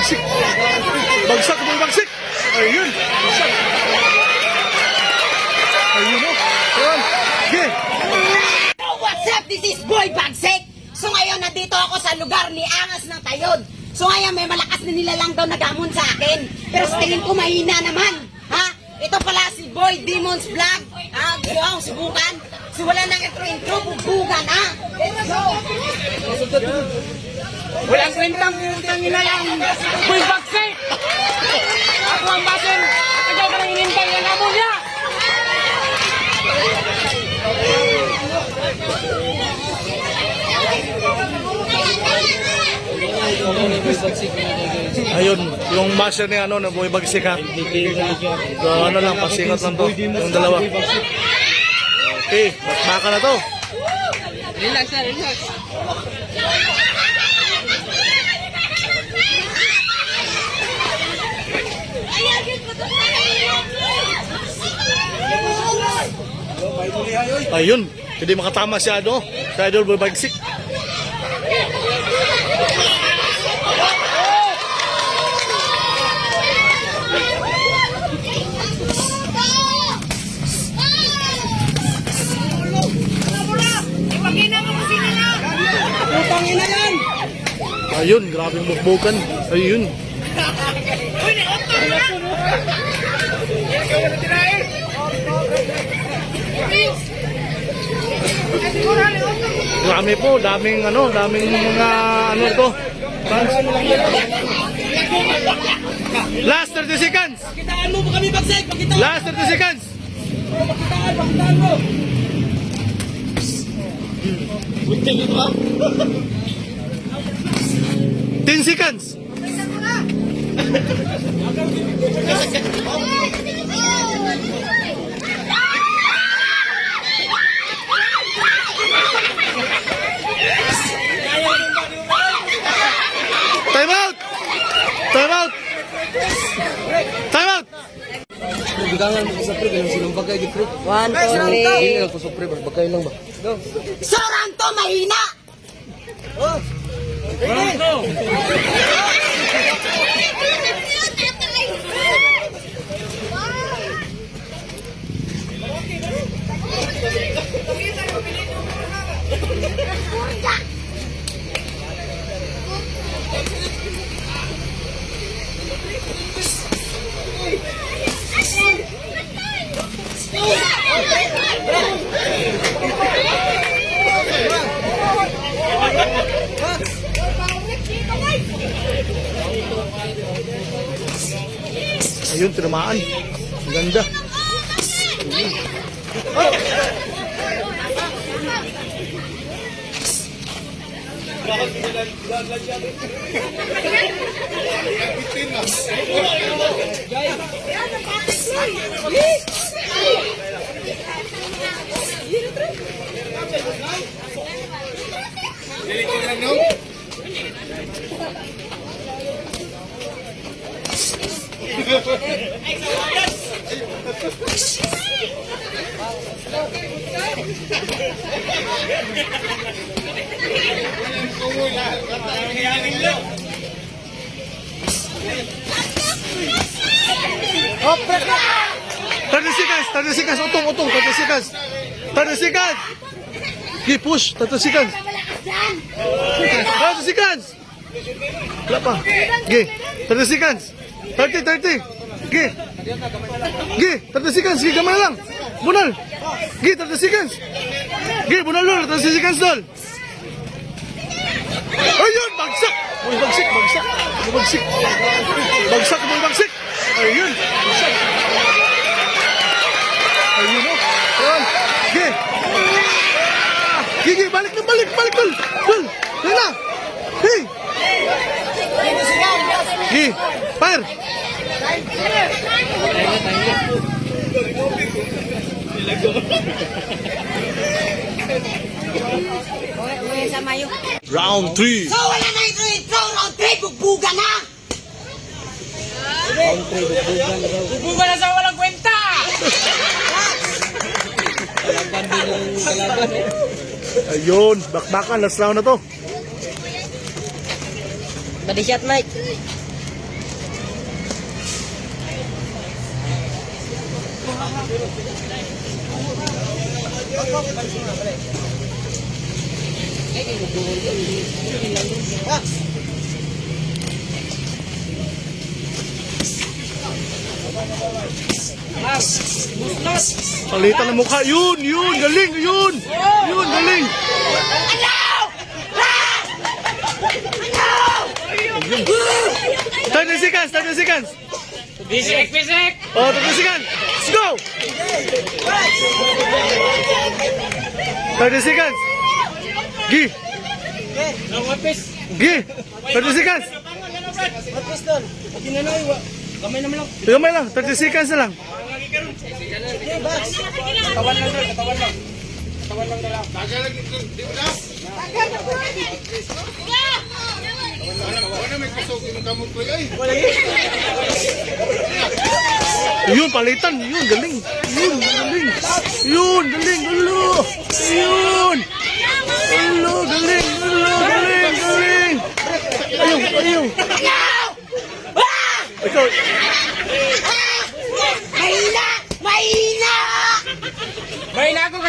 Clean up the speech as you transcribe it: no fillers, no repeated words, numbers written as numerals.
bagsik. Bagsak, boy bagsik. Ayun, bagsak. Ayun o. Ayun. Okay. What's up? This is Boy Bagsik. So ngayon, nandito ako sa lugar ni Angas ng Tayod. So ngayon, may malakas na nilalang daw nagamon sa akin. Pero sa tingin ko, mahina naman. Ha? Ito pala si Boy Demons Vlog. Ha? Gusto akong subukan. So wala nang intro, bubugan, ha? Let's go! Walang kwentang nilalang Boy Bagsik! Ako ang basin! Ikaw ka nang inintay ang amo niya! Ayun, yung master ni ano, na boy bagsik ha. So ano lang, pasingot lang to. Yung dalawa. Okay, baka na to. Relax na, relax. Ayun, hindi makatama si ano, si Idol Boy Bagsik. Ayun, grabing bukbukan. Ayun. Grabe po, daming ano, daming mga ano to. Last 30 seconds. Pakitaan mo kami Bagsik! Pakitaan! Last 30 seconds. Pakitaan mo! Bunting ito ba? 10 seconds. Time out. Time out. Time out. Bigangan mo sa pre, kayong silang bagay di pre. 1, 2, 3. Hindi lang ko sa pre, bagay lang ba? Soranto, mahina! Ayun, tinamaan. Ang ganda. Oh, 30 seconds, 30 seconds, utong, 30 seconds. 30 seconds. Okay, push, 30 seconds. 30 seconds. Wala pa. Okay, 30 seconds. 30. Okay. Okay, 30 seconds. Okay, gamay lang. Bunal. Okay, 30 seconds. Okay, bunal dol, 30 seconds dol. Ayun, bagsak. Boy bagsik. Bagsak, boy bagsik. Ayun, bagsak. Ayun o. Ayun. Okay. Gigi, balik dol. Dol. Yan na. Hey. Gigi, fire. Round 3. So wala na intro, round 3, bugbugan na! Bubuga na sa walang kwenta! Ayun, bakbakan, last round na to. Body shot, Mike. Palitan ng mukha. Yun, galing, yun. Yun, galing. Ano? 30 seconds, 30 seconds. Bisik, bisik! Oh, 30 seconds. Let's go. 30 seconds. Gi, Nangwapis! gi. 30 seconds. Kamay naman lang. Gamay lang, 30 seconds na lang. Katawan lang doon, katawan lang. Yun, palitan. Yun, galing. Yun, galing. Yun, galing. Ulo. Yun. Ulo, galing. Ulo, galing, galing. Ayaw. Ikaw. Mahina! Mahina! May na ako kasi